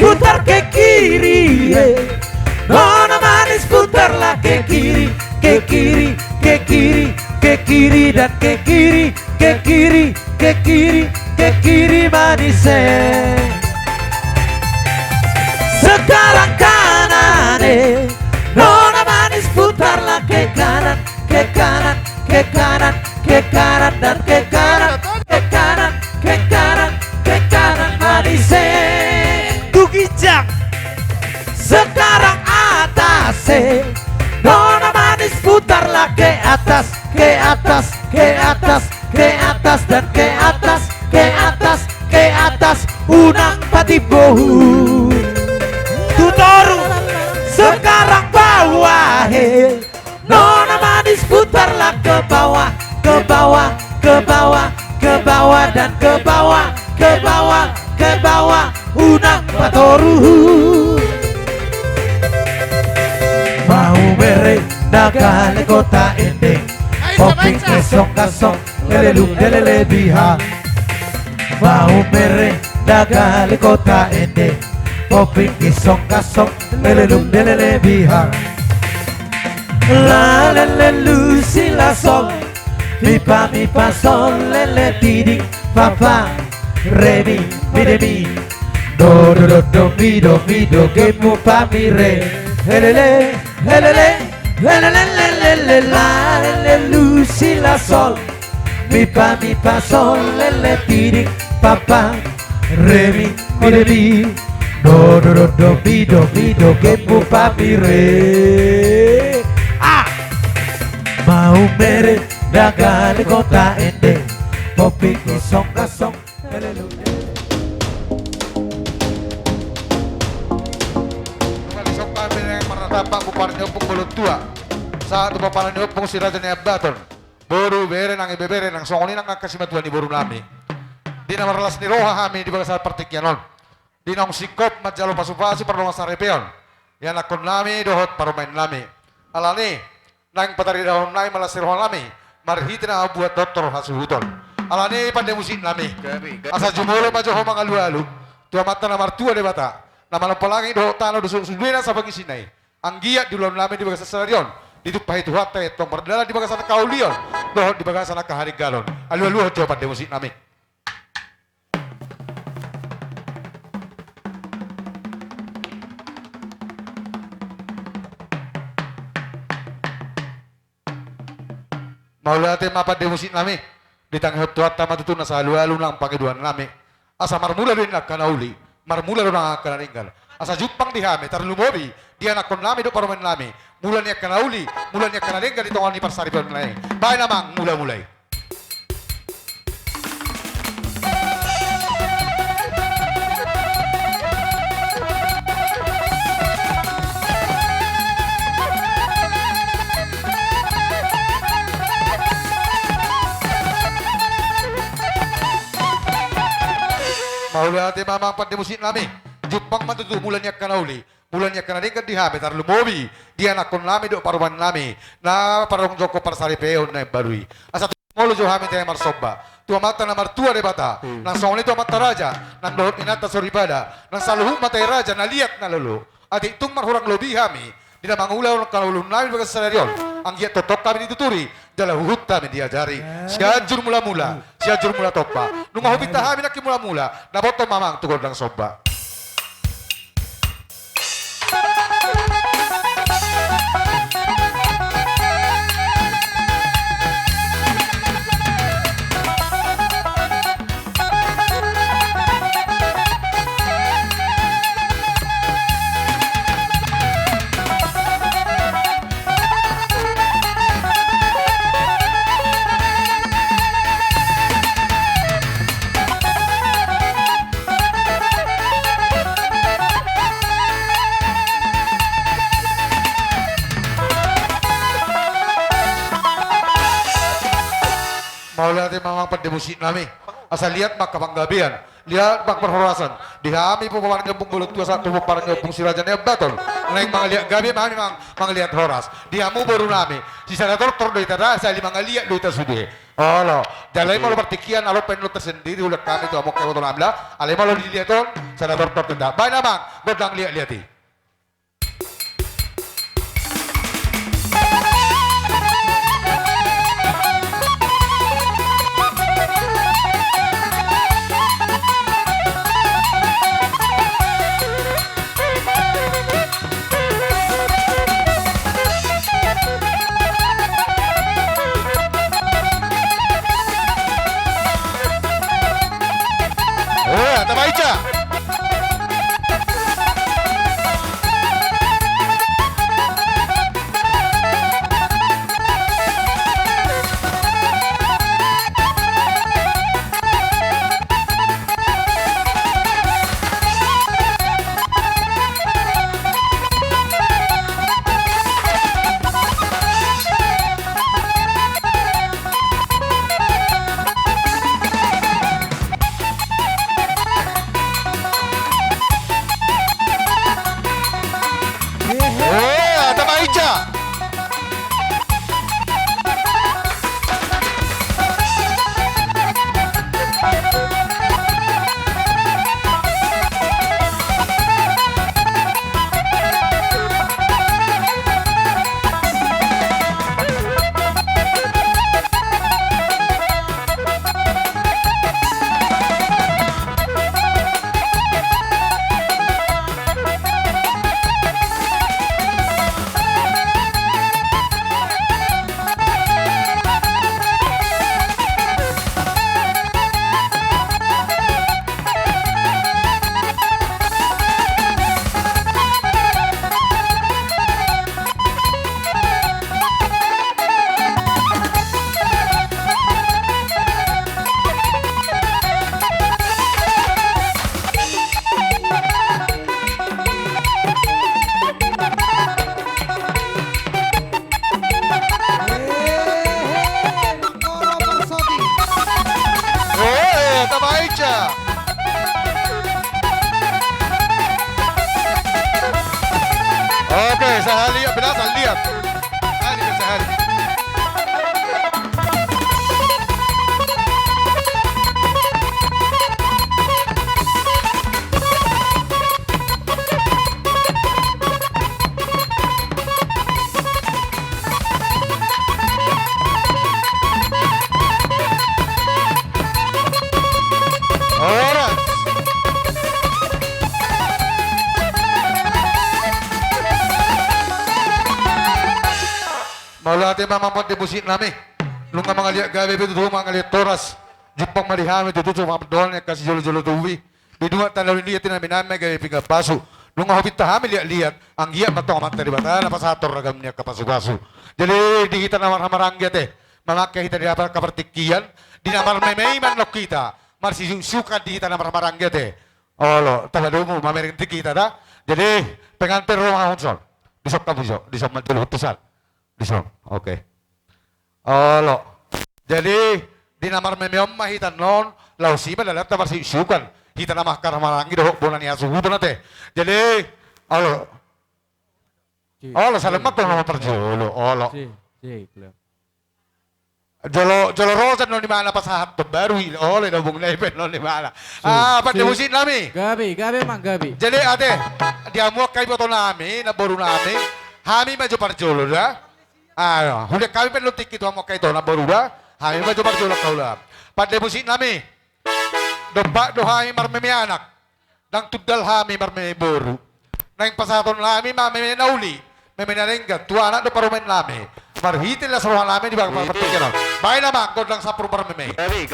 Putar ke kiri, nona manis putarlah ke kiri, ke kiri, ke kiri, ke kiri dan ke kiri, ke kiri, ke kiri, ke kiri manis. Sekarang kanan, nona manis putarlah ke kanan, ke kanan, ke kanan, ke kanan dan ke kanan, ke kanan, ke kanan, ke kanan manis. Tugijak. Sekarang atas, nona manis putarlah ke atas, ke atas, ke atas, ke atas dan ke atas, ke atas, ke atas. Unang patibohu. Tutoru. Sekarang bawah, nona manis putarlah ke bawah, ke bawah, ke bawah, ke bawah dan ke bawah, ke bawah, ke bawah. Unang patoru. Mau merendakan kota ending, kopi kesong-kasong, lelelu lelele biha. Mau merendakan kota ending, kopi kesong-kasong, lelelu lelele biha. La lelelu si la sol, mi pa sol, lele tiding, papa, re mi de mi. Do do do do mi do que mu pa mi re. Helele, helele, helele, helele, la lelu si la sol, mi pa sol, lele tiri, papa, re mi de mi. Do do do do mi do que mu pa mi re. Ah, mau mere dagal kota ende, kopi kosong kasong, helele. Dapat buparnya opung mulut tua saat buparnya opung si raja ni abaton boru bere nang ibebere nang songoni nang kasih matuan di boru nami di nama relas ni roha kami di bagasal pertikyanon di nang sikop majalo pasupasi pernong sarepeon yang nakon nami dohot parumain nami alani nang patari daun nami malas roha nami marhitina buat doktor hasuhuton alani pandai musik nami asa jumolo majo ho mangalu-alu tua mata namar tua de bata nama lampolangi dohot tanah dusun suduina sabagi sinai anggiat di luar lami di bagasal stadion ditupahi tuhat tong berdala di bagasal kaulion dohot di bagasal kahari galon alu-alu coba pandai musik nami. Maulate mapa de musik nami ditanggung tuat tama tutu nasa alu-alu nang pakiduan nami asa marmula din kanauli marmula rin ang kanaringgal asa jupang dihame tarlumobi dia nakon nami do parumen nami mulan niya kanauli mulan niya kanaringgal itong ni parsari pon nami bahay namang mula-mulay. Maulate mamang pandi musik nami jupang matutu mulannya kanauli mulannya kanaringkan di habe tar lumobi dia nakon nami do paruman nami na parong joko parsari peon na barui asa molo jo hami teh marsoba tua mata namar tua de bata nang songoni tua mata raja nang dohot inata soribada nang saluhum mata raja na liat na lolo ati tung marhurang lobi hami dina mangulaw kanaulun nami bagas salarion ang giat totok kami dituturi dalam huhut kami diajari siajur mula-mula siajur mula topa nunga hubita kami nak mula-mula na boto mamang tugod ng soba. Maulate mamang pandi musik nami Asal lihat mak kapanggabian, lihat mak perhorasan. Dihami po pamarang pong bulot tua sa tubo parang pong si Raja Nebaton. Nang mga lihat gabi mami mga lihat horas. Dihamu baru nami. Si senator tordo itada sa mga lihat do ita sudi. Olo, dalay mo lo partikian alo penlo tersendiri ulat kami tu amok kayo to namla. Alay mo lo dilihaton senator tordo da. Bay namang godang lihat-lihati. Tabaicha. Oke, sehari benar lihat. Hari ke sehari. Alright. Maulati mamamot di busit nami. Lunga mga liyak gabi itu mga liyak toras. Jupang malihami itu tuh mga doon yang kasih jolo-jolo tuwi. Bidua tanaw liya tinamin namin gabi piga pasu. Lunga hobit tahami liyak-liyak. Ang iya matong amat dari bata napasator ragam niya kapasu-pasu. Jadi di kita namar-hamarangget memakai kita di apa kapertikian. Di namar memeiman lok kita. Masih suka di kita namar-hamarangget Olo, tabadumu mamering kita dah. Jadi pengantin rumah unsur. Disok kamu disok menjadi utusan. Disok, oke. Olo, jadi di namar memeom mahitan non, lau si madalat tabar si sukan. Hita namah karamarangi doh bulan ya suhu benate. Jadi, olo, salamat tuh nama perjolo, olo. Jolo rosa non di mana pasahat to baru oleh dabung lepen non di mana. Apa demusin nami? Gabi mang gabi. Jadi ate dia mau kai foto nami na baru nami. Hami maju parjolo dah. Hudah kami perlu tikit mau kai to na baru dah. Hami maju parjolo kaula. Pada demusin nami. Dobak dohami marmemi anak. Dang tudal hami marmemi baru. Nang pasaton nami mami nauli. Memenarengga tua anak do parumen nami. Marhitin lah seruan lame di bawah pertikian. Baik nama, kau dalam sapur bermeme. Gabi.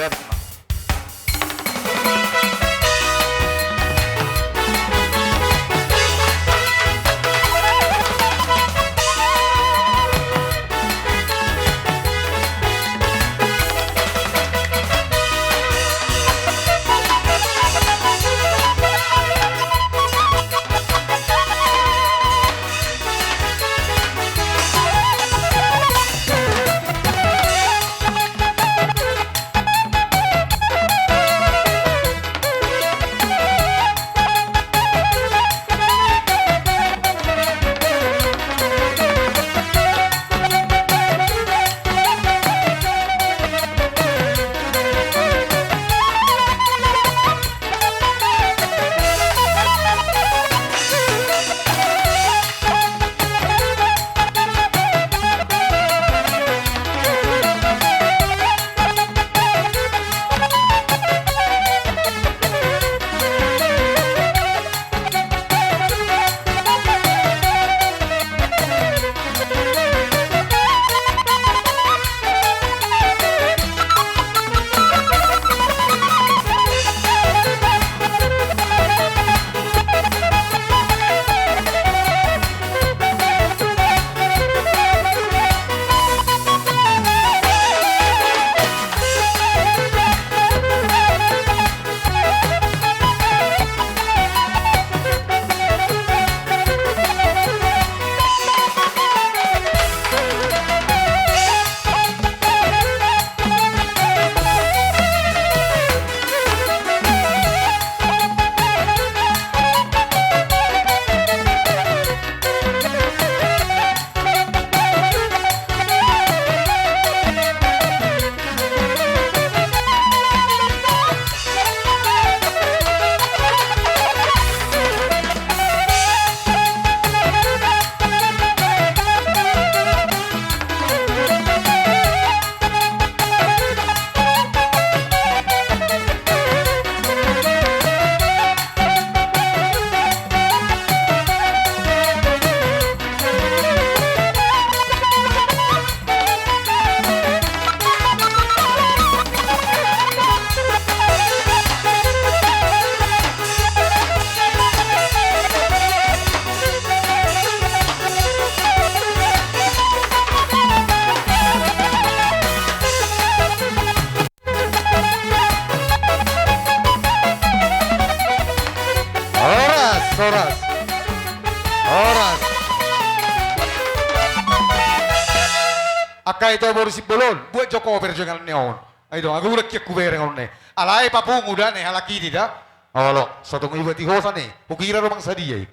Akai ito mo si Bolon, buat jo cover jo ngal neon. Ay do, aku udah kiyak kubere ngal ne. Alay papung udah ne halaki di dah. Olo, satu ibu ti hosa ne. Ukira rumang sadi ay.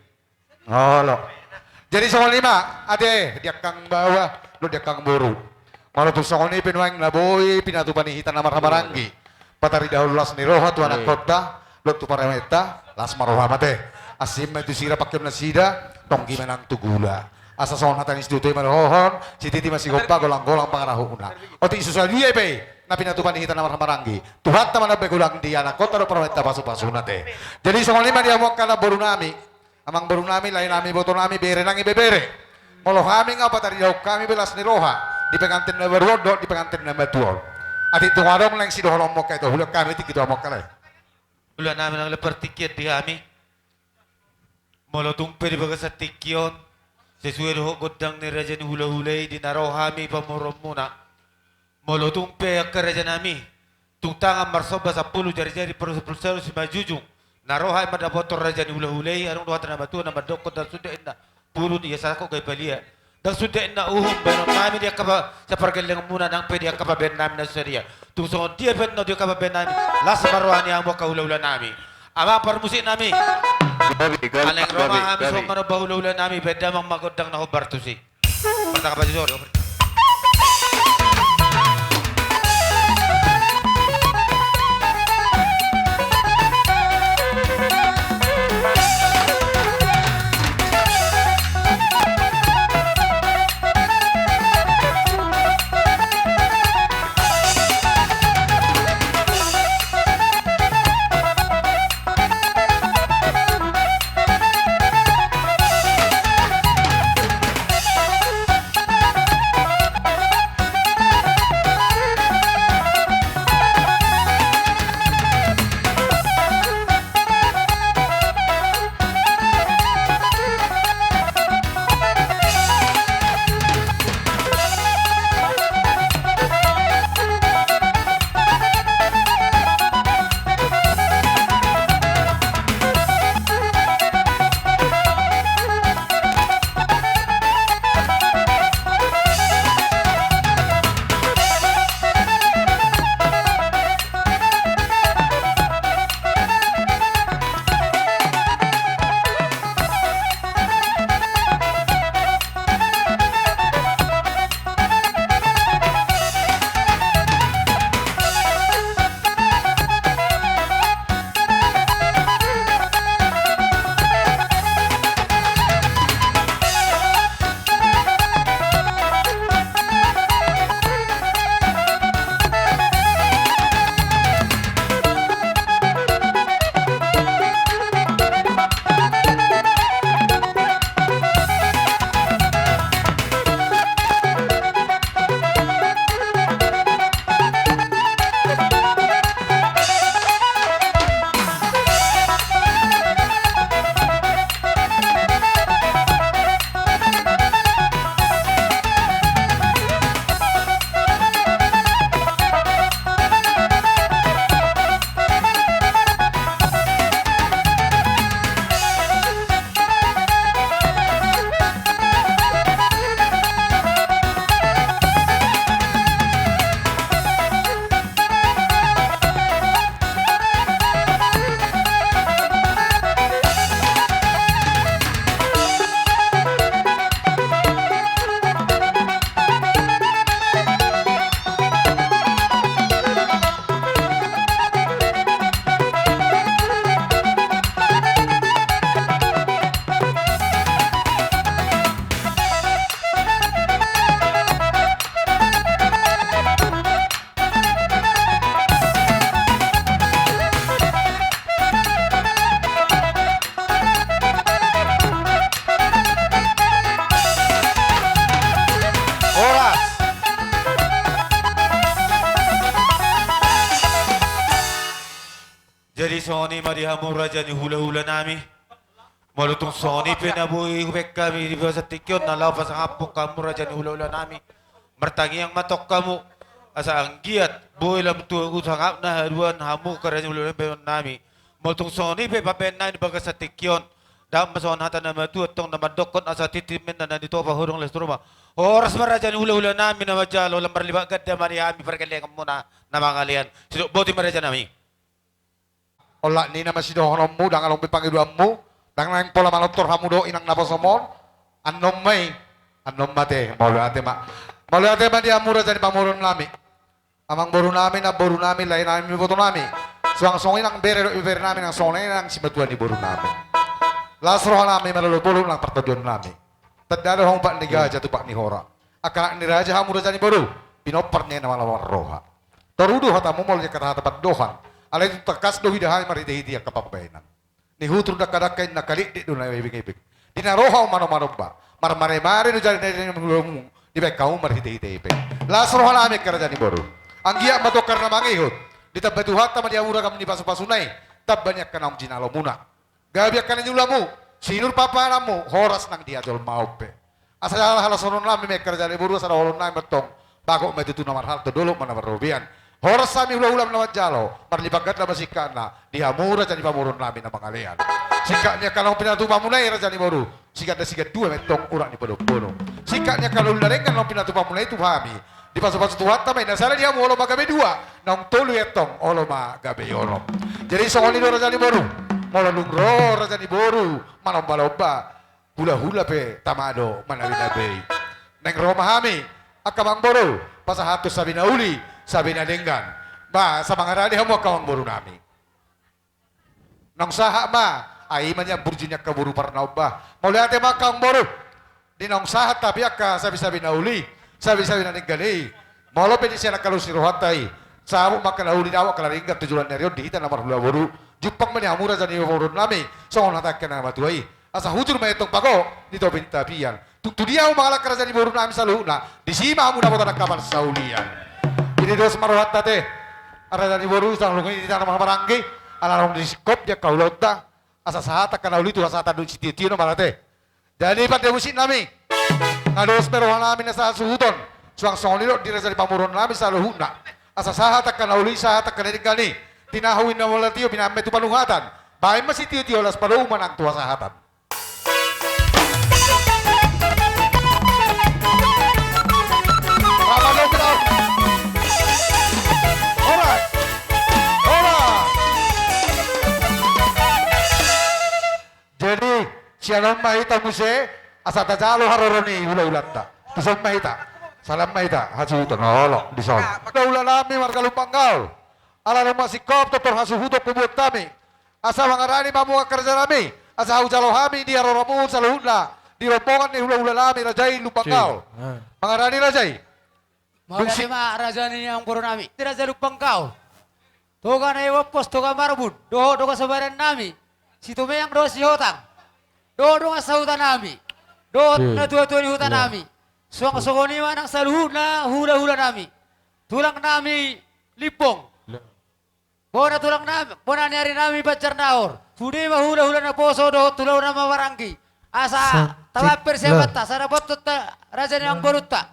Olo. Jadi soal lima, ade dia kang bawa, lo dia kang boru. Malu tu soal ni penuang na boy, pinatupan ni hitan namar hamaranggi. Patari dahulu las ni roha tu anak kota, lo tu paremeta, las maroha mate. Asim itu sira pakai nasida, tonggi menang tu gula. Asa soal hatan instituto marohon, si titi masih gopa golang-golang pangarahuna. Oti susah dia pe. Na pinatupan ni hitan namar hamaranggi. Tuhat taman na begulang dia anak kota lo paremeta pasu-pasu nate. Jadi soal lima dia mau kana boru nami. Amang baru nami, lain nami, botol nami, bere nangi bebere. Kalau kami ngapa tadi jauh kami belas ni roha di pengantin nomor rodo, di pengantin nomor tuol. Ati itu warung lang si doholong moka itu, hulak kami tiga dua moka lah. Ulan namin ang lepertikiat di kami. Molotong pwede baga sa tikyon. Sesuai ho godang ni Raja ni hula-hulay di naraw kami pamurom muna. Molotong pe ang karaja nami. Tungtangan marsoba sa pulo jari-jari perusel si majujung. Narohay madabotor Raja ni hula-hulay. Anong doha na matuwa na madokot dan sudain na pulo niya sa ako kay Balia. Dan sudain na uhong benon namin dia kaba sa pargalang muna nang pwede ang kababen namin na sariya. Tungsungon dia ben no dia kababen namin. Lasa maruhan niya mo kahula-hula namin. Ama parmusik namin. Aling Roma kami so mano bahula-hula namin. Beda mang magodang na hubartusi. Pata ka pa dito. Jadi Sony marihamong raja ni hula-hula nami. Malutong Sony pinabuhi hubek kami di bawah sa tikyon. Nalapas ang hapong kamu raja ni hula-hula nami. Martangi ang matok kamu. Asa ang giat. Buhay lam tuwang usangap na haruan hamu ka raja ni hula-hula nami. Malutong Sony papen na baga sa tikyon. Dahil masawan hata na matuwa itong namadokon asa titimin na nandito pa hurong lestruma. Oras marajan hula-hula namin na madyalo, lambar libagad na mani kami perkalihan muna na mga kalian. Sino, buti marajan namin. Ola ni naman sinuhunom mo, dangalong pipangiluan mo, dangalang pola malotor hamudo inang napasomon, anom mate, maulu ate ma dia mura jadi pamuron nami. Amang boru nami na boru nami lain nami boto nami. Suang-suangin ang bere nami ang songin ang sibatuan di boru nami. Lasro nami malulupulong lang pertujuan nami. Tadalo hong pak niga jatuh pak ni hora. Akak ni raja hamura jadi boru, pinopernya nama lawan roha. Terudu hatamu mau kata tempat dohan. Alay itu takas dohi dahan mariti-hiti ang kapapainan. Ni hutru dakadakai nakalik di dunay ibig-ibig. Dinaroha mano-mano ba. Marmare-mare no jadi mu di baik kaum mariti-hiti ibig. Lasro halame kerja ni boru. Ang giya mato karena mangihut. Di tabbatu hatta madi amura kam ni pasu-pasunay. Tabbanyak kanam jinalo muna. Gabiak kana nyulamu. Sinur papanamu horas nang diajol maupe. Asa halasonon lami me kerja ni boru sa holon na betong. Bago metutu nomor hal dulu mana berrobian. Horas sami ulam lawat jalo, marlibagat na basikana, dihamura jadi pamurun namin na mangalian. Sikatnya kalau pinatu pamunay raja ni boru, sikat na sikat dua metong urak ni bono. Sikatnya kalau larengan kalau pinatu pamunay itu pahami, di pasu-pasu tuhat tamay, nasala dia mo olo magabe dua, nang tolu etong olo magabe yolo. Jadi songoli raja ni boru, molo lungro raja ni boru, manomba-lomba, hula-hula pe tamado manawinabe. Neng romahami, akamang boru, pasahatus sabi na uli, sabi na denggan, ba sa mga rani hamo kawang buru nami. Nang saha ma, ay man niya burjunya kaburu parnaw ba. Mauliate ma kawang buru. Di nang saha tapi akka sabi-sabi na uli, sabi-sabi na denggan Maulo pwede siya nakalusiruhatay. Sabo makalauli na awak kalaringgan tujuan na rin, di hita na marhula buru. Jupang man niya amura sa niyo buru nami, so kung natak ka na matuay. Asa hujur may itong pako, dito bintapian. Tutudiya mo mga lakara sa niyo buru nami sa luhuna, disima mo na mo tanakaman sa ulian. Ini dos maruhat tate, ada dari boru sang lungi di tanah maranggi, alarong di skop dia kaulota, asa sahata kana ulitu asa tadu siti no marate. Jadi pada musim nami, ngados merohan nami nasa suhuton, suang songlilo di rasa di pamuron nami sa luhuna, asa sahata kana uli sahata kana digani, tinahuin na wala tiyo piname tu panungatan, bae masih tiyo las paruman ang tua sahatan. Jadi sialam mahita muse asata jalo haroroni ula-ulata. Tisam mahita. Salam mahita hasuhuton olo disol. Ula lami marga lupanggal. Ala rumah sikop totor hasuhuto kubut kami. Asa mangarani mamu kerja nami. Asa hau jalo hami dia roramu saluhutla. Di rombongan ni ula lami rajai lupanggal. Mangarani rajai. Magani ma rajani yang buru nami. Tidak raja lupanggal. Toga na iwapos toga marbud. Doho sabaran nami. Si Tumeyang doon si Hotang. Doon nga sa hutan nami. Doon na tuwa-tuwa ni hutan nami. Suwang-suwang man ang saluhuna hula-hula nami. Tulang nami lipong. Bona tulang nami. Bona niyari nami bacar naor. Sudi mahula-hula na poso doon tulaw na mawaranggi. Asa tawapir siya bata. Sana botot na raja niyang boruta.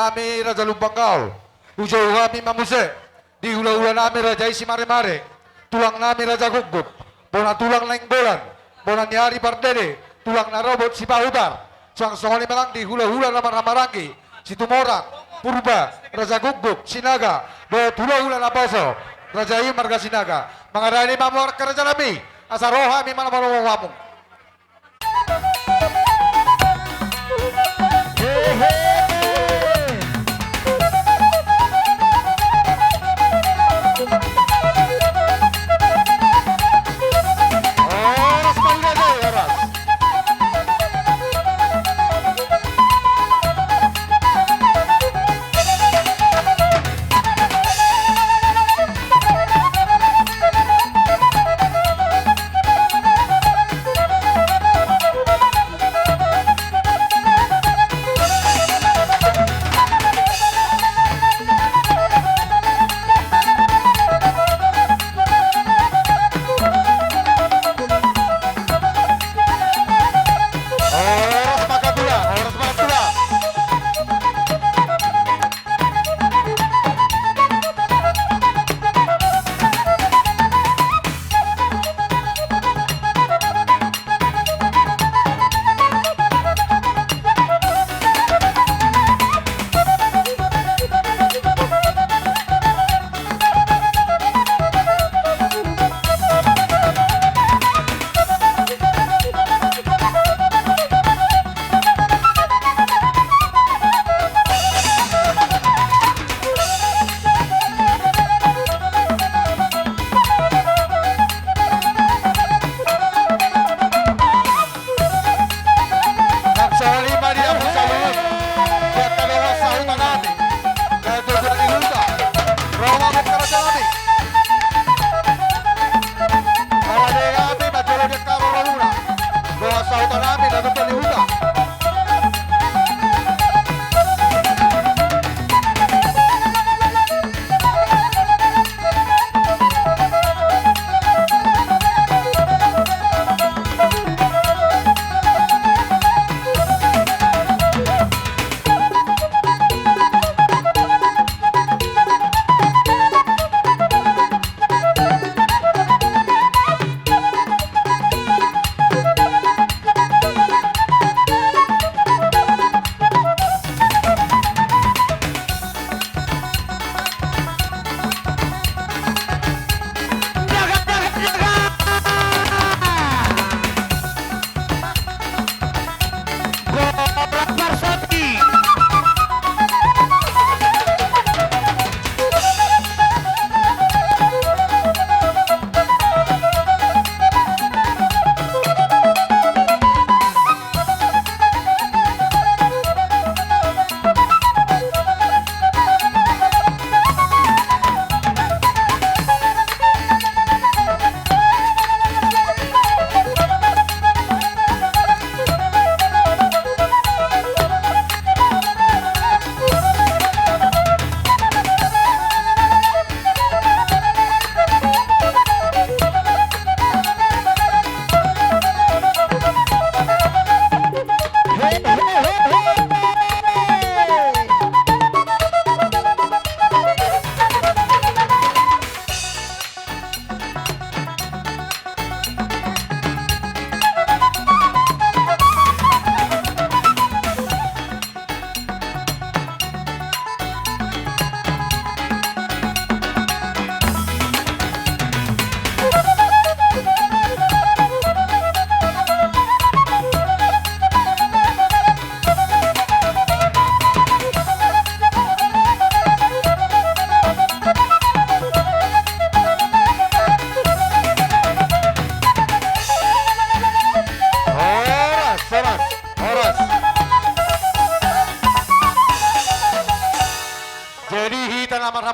nami Raja Lumpangkau. Ujau kami mamuse. Di hula-hula nami Raja Isi Mare-Mare. Tulang nami Raja Gugup. Bona tulang laing bolan. Bona nyari pardede. Tulang na robot si Pahutar. Sang songoli malang di hula-hula ramar-ramarangi. Si Tumorang. Purba. Raja Gugup. Sinaga. Bo hula-hula na paso. Raja Im Marga Sinaga. Mengarani mamuar ke Raja Nami. Asa roha mi malam-malam wamung.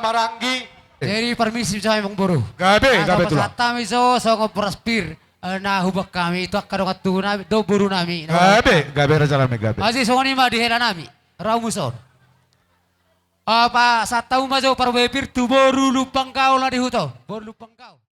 Maranggi. Jadi permisi saya Bang Boro. Gabe tulang. Kata miso so ngopraspir na hubak kami itu akar katuna do buru nami. Gabe raja nami gabe. Masih songoni mah dihela nami. Raumuson. Apa sa tahu maso parwepir tu boru lupang kau lah di huto. Boru lupang kau.